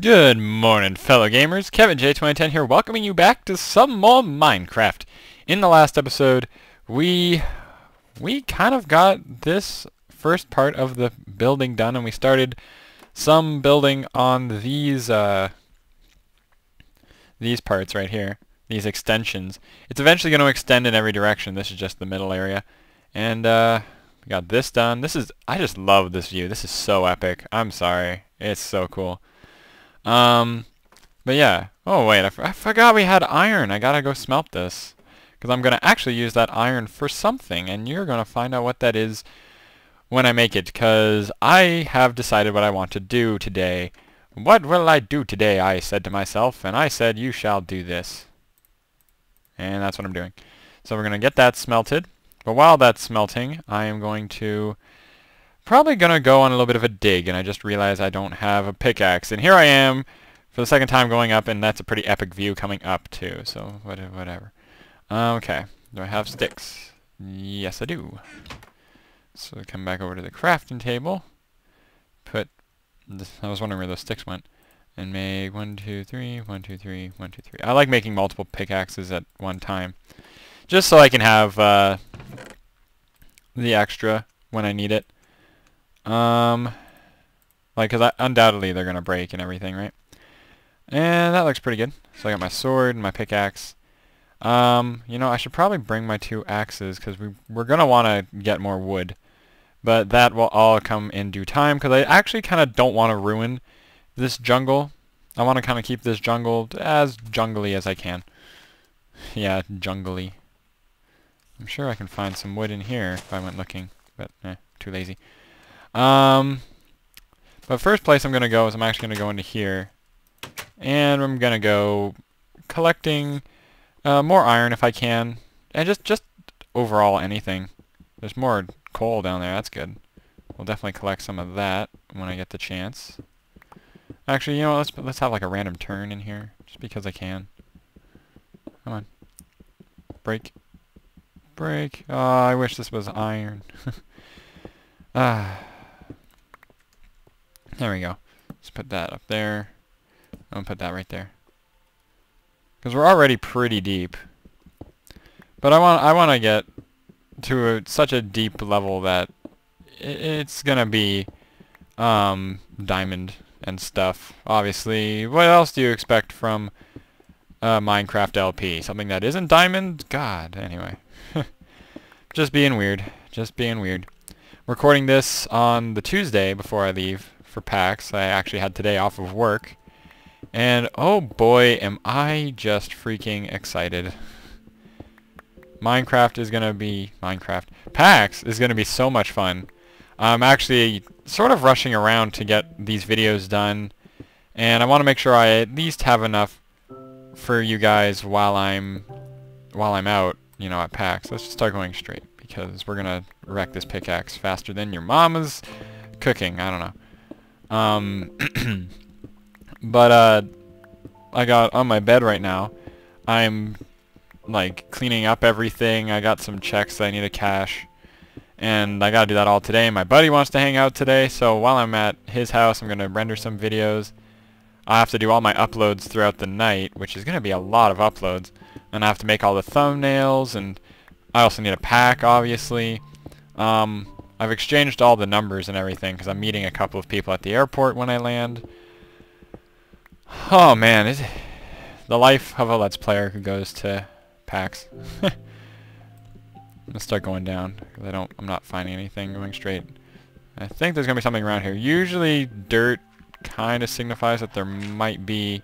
Good morning, fellow gamers. Kevin J2010 here, welcoming you back to some more Minecraft. In the last episode, we kind of got this first part of the building done, and we started some building on these parts right here, these extensions. It's eventually going to extend in every direction. This is just the middle area, and we got this done. I just love this view. This is so epic. I'm sorry, it's so cool. But yeah. Oh wait, I forgot we had iron. I gotta go smelt this, because I'm gonna actually use that iron for something, and you're gonna find out what that is when I make it, because I have decided what I want to do today. What will I do today, I said to myself, and I said, you shall do this. And that's what I'm doing. So we're gonna get that smelted, but while that's smelting, I am probably gonna go on a little bit of a dig, and I just realized I don't have a pickaxe, and here I am for the second time going up, and that's a pretty epic view coming up too, so whatever. Okay, do I have sticks? Yes, I do. So come back over to the crafting table, I was wondering where those sticks went, and make 1, 2, 3, 1, 2, 3, 1, 2, 3. I like making multiple pickaxes at one time, just so I can have the extra when I need it. Because undoubtedly they're gonna break and everything, right? And that looks pretty good. So I got my sword and my pickaxe. You know, I should probably bring my 2 axes, because we're gonna want to get more wood. But that will all come in due time, because I actually kind of don't want to ruin this jungle. I want to kind of keep this jungle as jungly as I can. Yeah, jungly. I'm sure I can find some wood in here if I went looking, but too lazy. But first place I'm going to go is I'm actually going to go into here, and I'm going to go collecting more iron if I can, and just overall anything. There's more coal down there, that's good. We'll definitely collect some of that when I get the chance. Actually, you know, let's have like a random turn in here, just because I can. Come on. Break. Break. Oh, I wish this was iron. There we go. Let's put that up there. I'm gonna put that right there, because we're already pretty deep. But I want to get to such a deep level that it's gonna be diamond and stuff. Obviously, what else do you expect from Minecraft LP? Something that isn't diamond? God. Anyway, just being weird. Just being weird. Recording this on the Tuesday before I leave for PAX. I actually had today off of work, and oh boy, am I just freaking excited. PAX is gonna be so much fun. I'm actually sort of rushing around to get these videos done, and I want to make sure I at least have enough for you guys while I'm out, you know, at PAX. Let's just start going straight, because we're gonna wreck this pickaxe faster than your mama's cooking. I don't know. But I got on my bed right now. I'm like cleaning up everything. I got some checks that I need to cash, and I gotta do that all today. My buddy wants to hang out today, so while I'm at his house, I'm gonna render some videos. I have to do all my uploads throughout the night, which is gonna be a lot of uploads, and I have to make all the thumbnails, and I also need a pack, obviously. I've exchanged all the numbers and everything, because I'm meeting a couple of people at the airport when I land. Oh man, the life of a Let's Player who goes to PAX. Let's start going down, because I'm not finding anything going straight. I think there's gonna be something around here. Usually dirt kind of signifies that there might be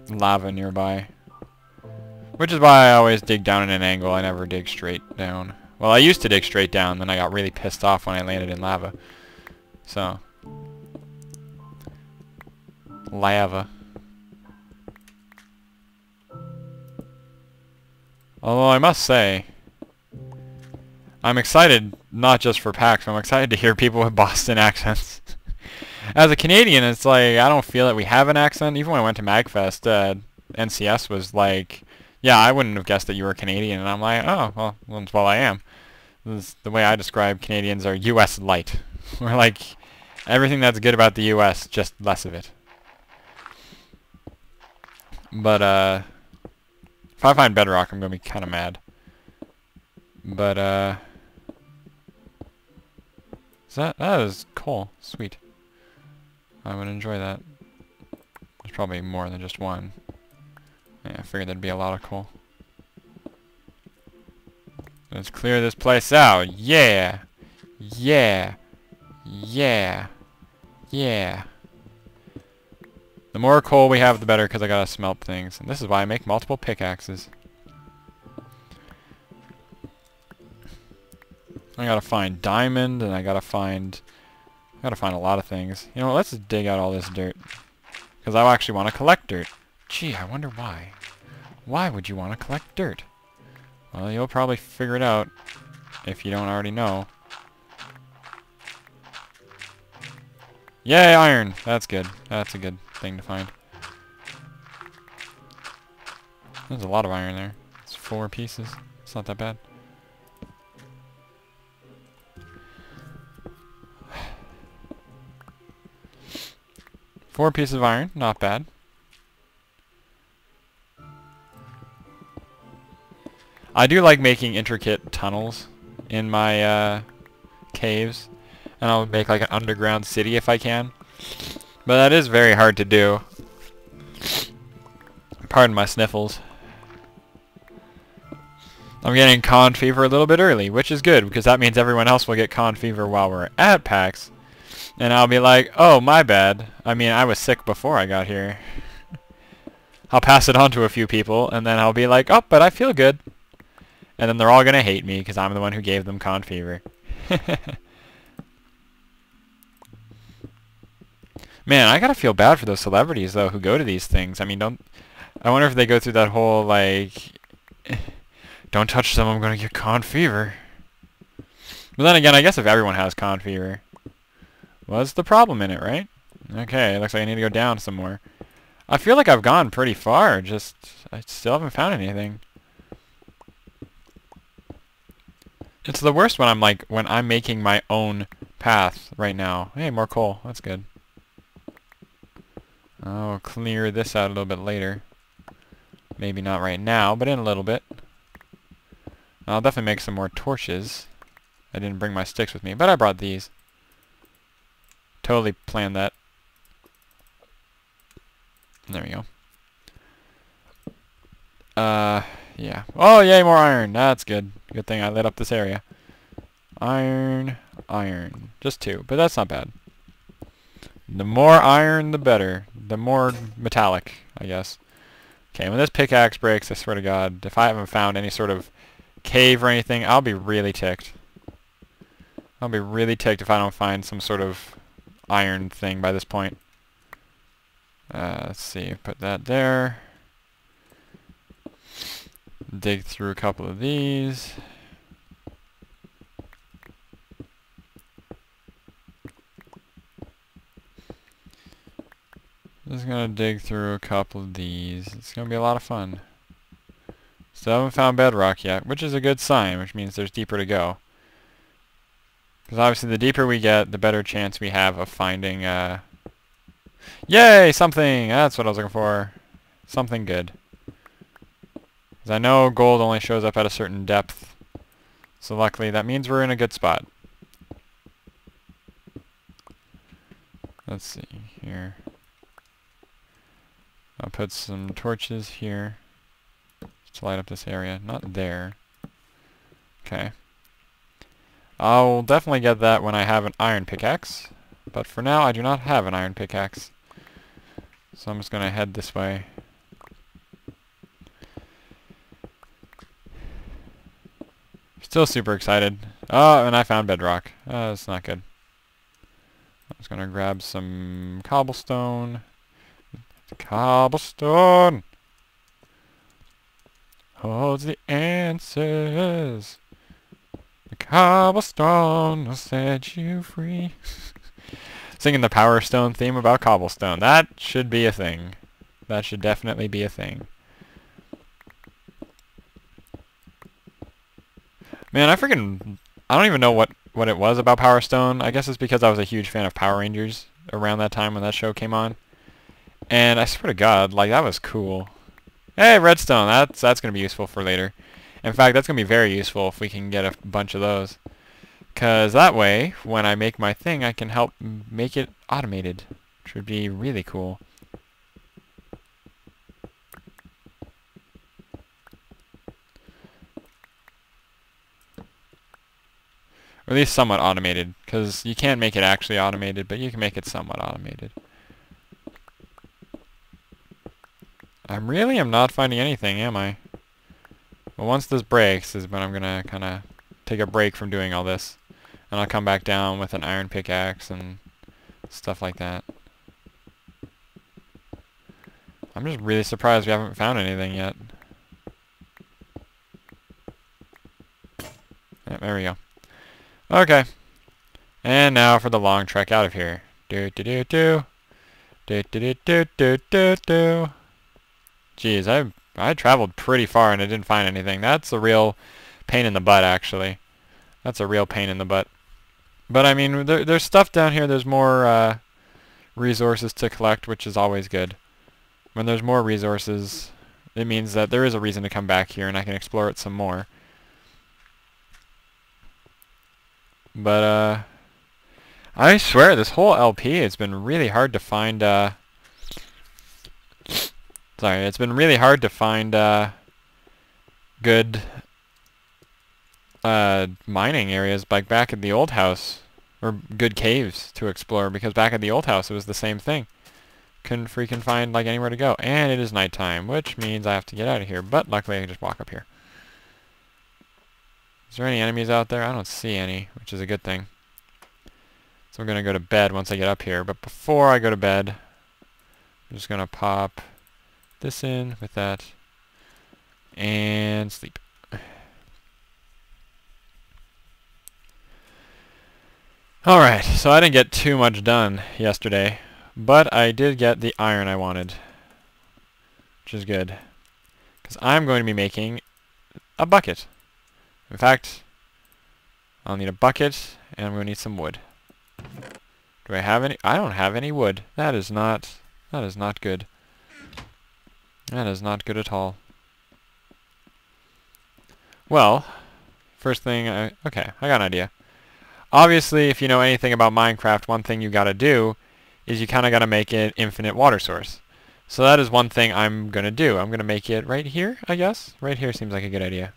lava nearby, which is why I always dig down at an angle. I never dig straight down. Well, I used to dig straight down, then I got really pissed off when I landed in lava. So, lava. Although I must say, I'm excited not just for PAX, I'm excited to hear people with Boston accents. As a Canadian, it's like, I don't feel that we have an accent. Even when I went to MagFest, NCS was like, Yeah, I wouldn't have guessed that you were Canadian, and I'm like, oh, well, I am. This is the way I describe Canadians are U.S. light. We're like everything that's good about the U.S., just less of it. But, if I find bedrock, I'm gonna be kind of mad. But, that is coal. Sweet. I would enjoy that. There's probably more than just one. Yeah, I figured there'd be a lot of coal. Let's clear this place out. Yeah! Yeah! Yeah! Yeah! The more coal we have, the better, because I gotta smelt things. And this is why I make multiple pickaxes. I gotta find diamond, and I gotta find a lot of things. You know what, let's just dig out all this dirt. Because I actually want to collect dirt. Gee, I wonder why. Why would you want to collect dirt? Well, you'll probably figure it out if you don't already know. Yay, iron! That's good. That's a good thing to find. There's a lot of iron there. It's 4 pieces. It's not that bad. Four pieces of iron, not bad. I do like making intricate tunnels in my caves, and I'll make like an underground city if I can. But that is very hard to do. Pardon my sniffles. I'm getting con fever a little bit early, which is good because that means everyone else will get con fever while we're at PAX. And I'll be like, oh, my bad. I mean, I was sick before I got here. I'll pass it on to a few people, and then I'll be like, oh, but I feel good. And then they're all going to hate me because I'm the one who gave them con fever. Man, I gotta feel bad for those celebrities, though, who go to these things. I mean, I wonder if they go through that whole, like, don't touch them, I'm gonna get con fever. But then again, I guess if everyone has con fever, what's the problem in it, right? Okay, looks like I need to go down some more. I feel like I've gone pretty far, just I still haven't found anything. It's the worst when I'm making my own path right now. Hey, more coal. That's good. I'll clear this out a little bit later. Maybe not right now, but in a little bit. I'll definitely make some more torches. I didn't bring my sticks with me, but I brought these. Totally planned that. There we go. Yeah. Oh, yay, more iron. That's good. Good thing I lit up this area. Iron, iron. Just 2, but that's not bad. The more iron, the better. The more metallic, I guess. Okay, when this pickaxe breaks, I swear to God, if I haven't found any sort of cave or anything, I'll be really ticked. I'll be really ticked if I don't find some sort of iron thing by this point. Let's see, put that there. Dig through a couple of these. Just gonna dig through a couple of these. It's gonna be a lot of fun. Still haven't found bedrock yet, which is a good sign, which means there's deeper to go. Because obviously the deeper we get, the better chance we have of finding, Yay! Something! That's what I was looking for. Something good. Because I know gold only shows up at a certain depth. So luckily, that means we're in a good spot. Let's see here. I'll put some torches here to light up this area. Not there. Okay. I'll definitely get that when I have an iron pickaxe. But for now, I do not have an iron pickaxe. So I'm just going to head this way. Still super excited. Oh, and I found bedrock. That's not good. I'm just going to grab some cobblestone. Cobblestone holds the answers. The cobblestone will set you free. Singing the Power Stone theme about cobblestone. That should be a thing. That should definitely be a thing. Man, I don't even know what it was about Power Stone. I guess it's because I was a huge fan of Power Rangers around that time when that show came on. And I swear to God, like, that was cool. Hey, redstone, that's going to be useful for later. In fact, that's going to be very useful if we can get a bunch of those. Because that way, when I make my thing, I can help make it automated, which would be really cool. Or at least somewhat automated, because you can't make it actually automated, but you can make it somewhat automated. I really am not finding anything, am I? Well, once this breaks is when I'm going to kind of take a break from doing all this. And I'll come back down with an iron pickaxe and stuff like that. I'm just really surprised we haven't found anything yet. Yeah, there we go. Okay. And now for the long trek out of here. Do do do do. Do do do do do do. Jeez, I traveled pretty far and I didn't find anything. That's a real pain in the butt, actually. That's a real pain in the butt. But I mean, there's stuff down here. There's more resources to collect, which is always good. When there's more resources, it means that there is a reason to come back here and I can explore it some more. But I swear this whole LP, it's been really hard to find sorry, it's been really hard to find good mining areas like back at the old house, or good caves to explore, because back at the old house it was the same thing. Couldn't freaking find like anywhere to go, and it is nighttime, which means I have to get out of here, but luckily I can just walk up here. Is there any enemies out there? I don't see any, which is a good thing. So I'm going to go to bed once I get up here, but before I go to bed, I'm just going to pop this in with that, and sleep. Alright, so I didn't get too much done yesterday, but I did get the iron I wanted, which is good, because I'm going to be making a bucket. In fact, I'll need a bucket, and I'm going to need some wood. Do I have any? I don't have any wood. That is not good. That is not good at all. Well, first thing, okay, I got an idea. Obviously, if you know anything about Minecraft, one thing you gotta do is you kinda gotta make an infinite water source. So that is one thing I'm gonna do. I'm gonna make it right here, I guess. Right here seems like a good idea.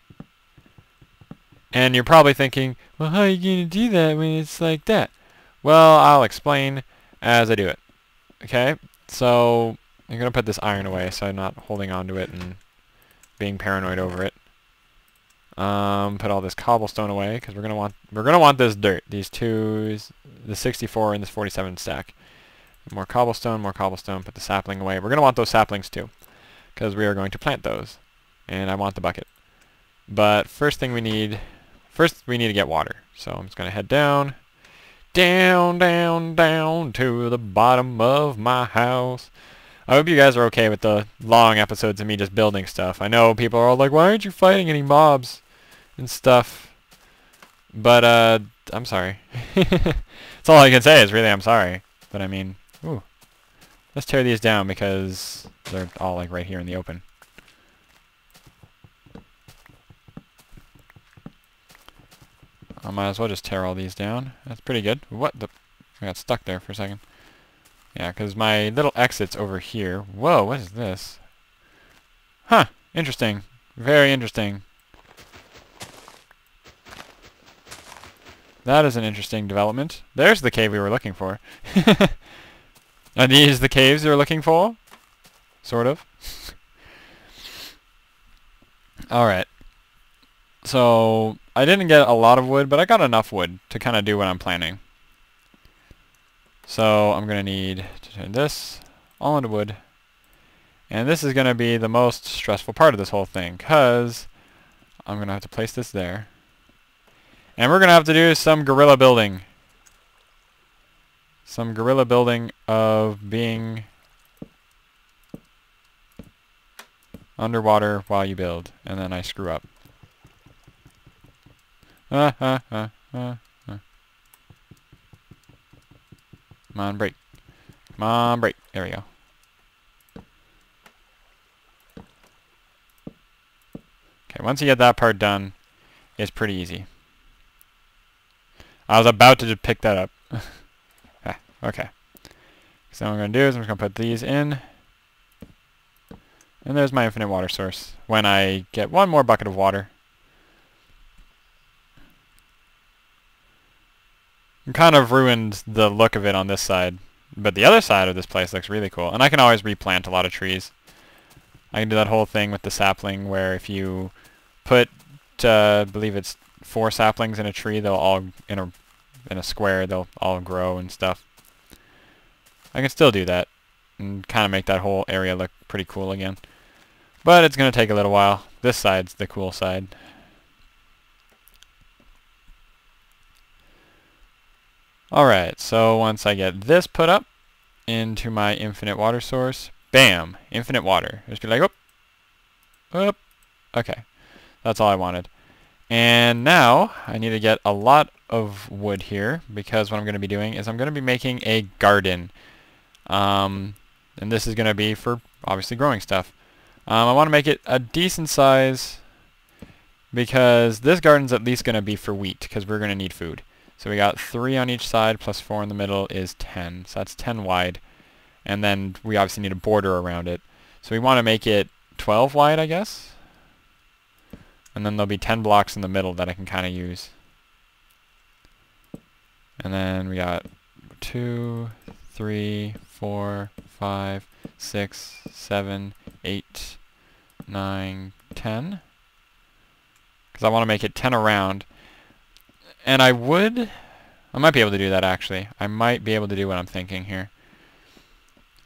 And you're probably thinking, well, how are you gonna do that when it's like that? Well, I'll explain as I do it. Okay? So, I'm gonna put this iron away so I'm not holding on to it and being paranoid over it. Put all this cobblestone away because we're gonna want this dirt. These two, the 64 and this 47 stack. More cobblestone, more cobblestone. Put the sapling away. We're gonna want those saplings too, because we are going to plant those, and I want the bucket. But first we need to get water. So I'm just gonna head down, down, down, down to the bottom of my house. I hope you guys are okay with the long episodes of me just building stuff. I know people are all like, why aren't you fighting any mobs and stuff? But, I'm sorry. That's all I can say is really I'm sorry. But I mean, ooh. Let's tear these down because they're all like right here in the open. I might as well just tear all these down. That's pretty good. What the? I got stuck there for a second. Yeah, because my little exit's over here. Whoa, what is this? Huh, interesting. Very interesting. That is an interesting development. There's the cave we were looking for. Are these the caves you're looking for? Sort of. Alright. So, I didn't get a lot of wood, but I got enough wood to kind of do what I'm planning. So, I'm going to need to turn this all into wood. And this is going to be the most stressful part of this whole thing, because I'm going to have to place this there. And we're going to have to do some guerrilla building. Some guerrilla building of being underwater while you build. And then I screw up. Come on, break. Come on, break. There we go. Okay, once you get that part done, it's pretty easy. I was about to just pick that up. Okay. So what I'm going to do is I'm just going to put these in. And there's my infinite water source. When I get one more bucket of water. It kind of ruined the look of it on this side. But the other side of this place looks really cool. And I can always replant a lot of trees. I can do that whole thing with the sapling where if you put, I believe it's 4 saplings in a tree, they'll all, in a square, they'll all grow and stuff. I can still do that and kind of make that whole area look pretty cool again. But it's going to take a little while. This side's the cool side. Alright, so once I get this put up into my infinite water source, bam, infinite water. Just be like, oh, okay. That's all I wanted. And now I need to get a lot of wood here because what I'm going to be doing is I'm going to be making a garden. And this is going to be for obviously growing stuff. I want to make it a decent size because this garden's at least going to be for wheat because we're going to need food. So we got 3 on each side plus 4 in the middle is 10. So that's 10 wide. And then we obviously need a border around it. So we want to make it 12 wide, I guess. And then there'll be 10 blocks in the middle that I can kind of use. And then we got 2, 3, 4, 5, 6, 7, 8, 9, 10. Because I want to make it 10 around. And I might be able to do that actually. I might be able to do what I'm thinking here.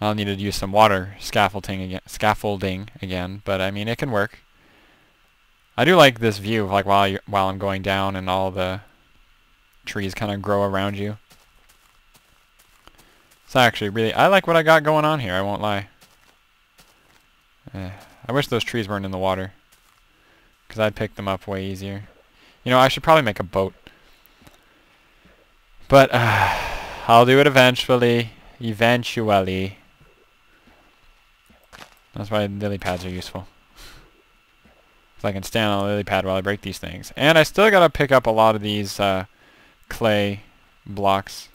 I'll need to use some water scaffolding again, but I mean it can work. I do like this view, like while I'm going down and all the trees kind of grow around you. It's actually really, I like what I got going on here, I won't lie. I wish those trees weren't in the water, because I'd pick them up way easier. You know, I should probably make a boat. But I'll do it eventually. Eventually. That's why lily pads are useful. So I can stand on a lily pad while I break these things. And I still gotta pick up a lot of these clay blocks.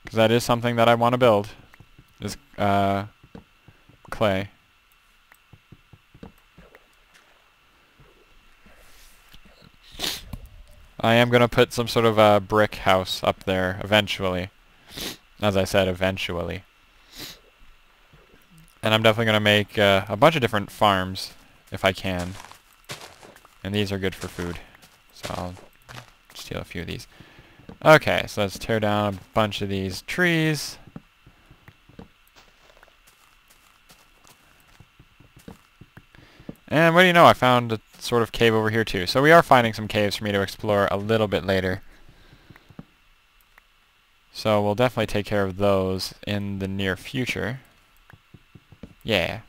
Because that is something that I want to build. Is clay. I am going to put some sort of a brick house up there eventually. As I said, eventually. And I'm definitely going to make a bunch of different farms if I can. And these are good for food. So I'll steal a few of these. Okay, so let's tear down a bunch of these trees. And what do you know, I found a sort of cave over here too. So we are finding some caves for me to explore a little bit later. So we'll definitely take care of those in the near future. Yeah.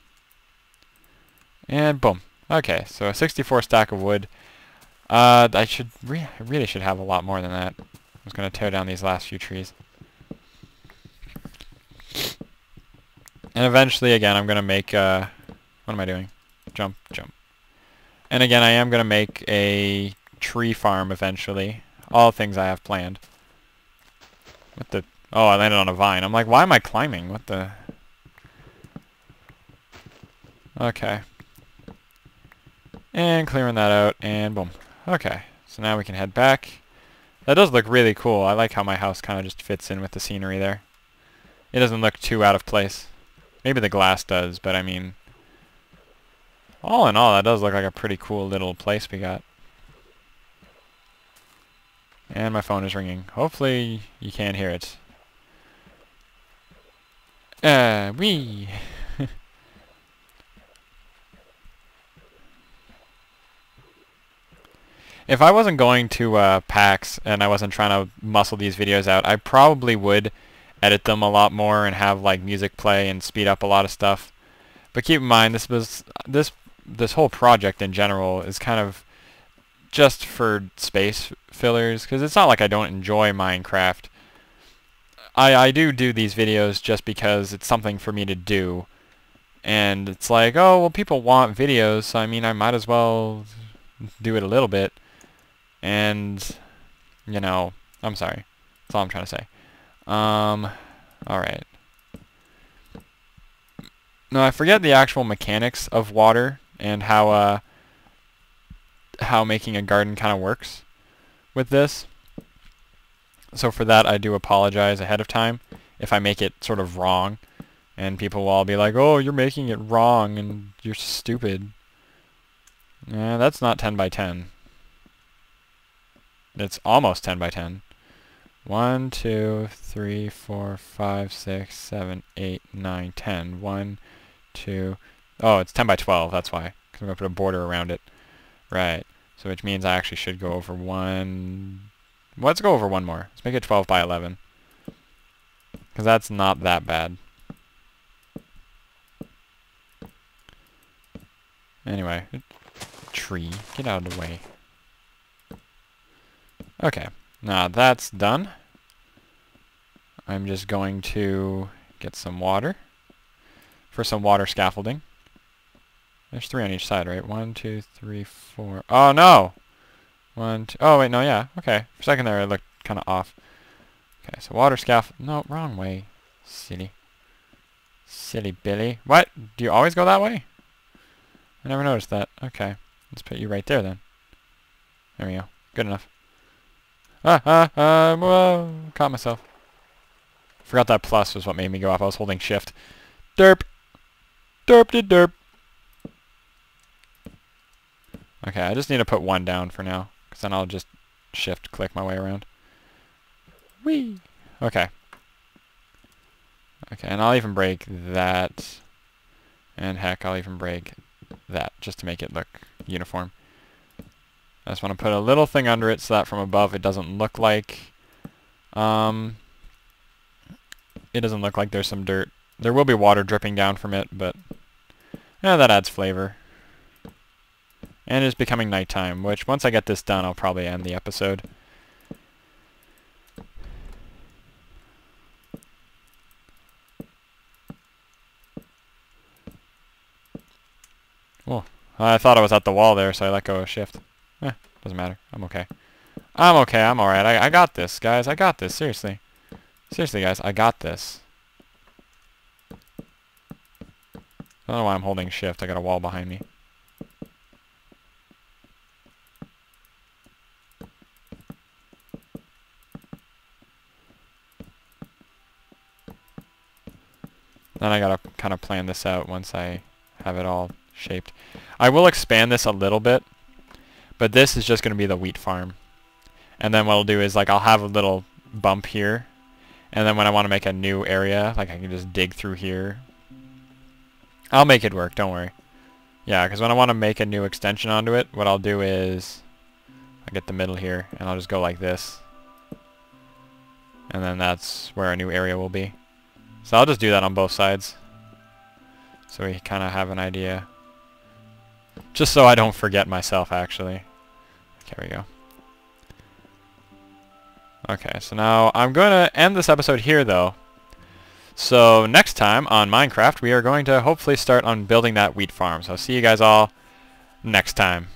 And boom. Okay, so a 64 stack of wood. I really should have a lot more than that. I'm just going to tear down these last few trees. And eventually, again, I'm going to make... what am I doing? Jump, jump. And again, I am going to make a tree farm eventually. All things I have planned. What the... Oh, I landed on a vine. I'm like, why am I climbing? What the... Okay. And clearing that out, and boom. Okay, so now we can head back. That does look really cool. I like how my house kind of just fits in with the scenery there. It doesn't look too out of place. Maybe the glass does, but I mean... All in all, that does look like a pretty cool little place we got. And my phone is ringing. Hopefully you can't hear it. Wee! If I wasn't going to PAX and I wasn't trying to muscle these videos out, I probably would edit them a lot more and have like music play and speed up a lot of stuff. But keep in mind, this whole project in general is kind of just for space fillers, because it's not like I don't enjoy Minecraft. I do these videos just because it's something for me to do. And it's like, oh, well, people want videos, so I mean, I might as well do it a little bit. And, you know, I'm sorry. That's all I'm trying to say. Alright. No, I forget the actual mechanics of water and how making a garden kind of works with this. So for that, I do apologize ahead of time if I make it sort of wrong. And people will all be like, oh, you're making it wrong and you're stupid. Yeah, that's not 10 by 10. It's almost 10 by 10. 1, 2, 3, 4, 5, 6, 7, 8, 9, 10. 1, 2... Oh, it's 10 by 12, that's why. Because I'm going to put a border around it. Right. So which means I actually should go over one... Let's go over one more. Let's make it 12 by 11. Because that's not that bad. Anyway. Tree. Get out of the way. Okay. Now that's done. I'm just going to get some water for some water scaffolding. There's 3 on each side, right? 1, 2, 3, 4. Oh, no! 1, 2. Oh, wait, no, yeah. Okay. For a second there, it looked kind of off. Okay, so water scaffold. No, wrong way. Silly. Silly Billy. What? Do you always go that way? I never noticed that. Okay. Let's put you right there, then. There we go. Good enough. Whoa. Caught myself. Forgot that plus was what made me go off. I was holding shift. Derp. Derp did derp. Okay, I just need to put 1 down for now, because then I'll just shift click my way around. Whee! Okay. Okay, and I'll even break that. And heck, I'll even break that, just to make it look uniform. I just want to put a little thing under it so that from above it doesn't look like... it doesn't look like there's some dirt. There will be water dripping down from it, but... yeah, that adds flavor. And it's becoming nighttime, which once I get this done, I'll probably end the episode. Oh, I thought I was at the wall there, so I let go of shift. Doesn't matter. I'm okay. I'm okay. I'm alright. I got this, guys. I got this. Seriously. Seriously, guys. I got this. I don't know why I'm holding shift. I got a wall behind me. Then I gotta kind of plan this out once I have it all shaped. I will expand this a little bit, but this is just going to be the wheat farm. And then what I'll do is, like, I'll have a little bump here, and then when I want to make a new area, like, I can just dig through here. I'll make it work, don't worry. Yeah, because when I want to make a new extension onto it, what I'll do is I'll get the middle here, and I'll just go like this. And then that's where our new area will be. So I'll just do that on both sides, so we kind of have an idea. Just so I don't forget myself, actually. There we go. Okay, so now I'm going to end this episode here, though. So next time on Minecraft, we are going to hopefully start on building that wheat farm. So I'll see you guys all next time.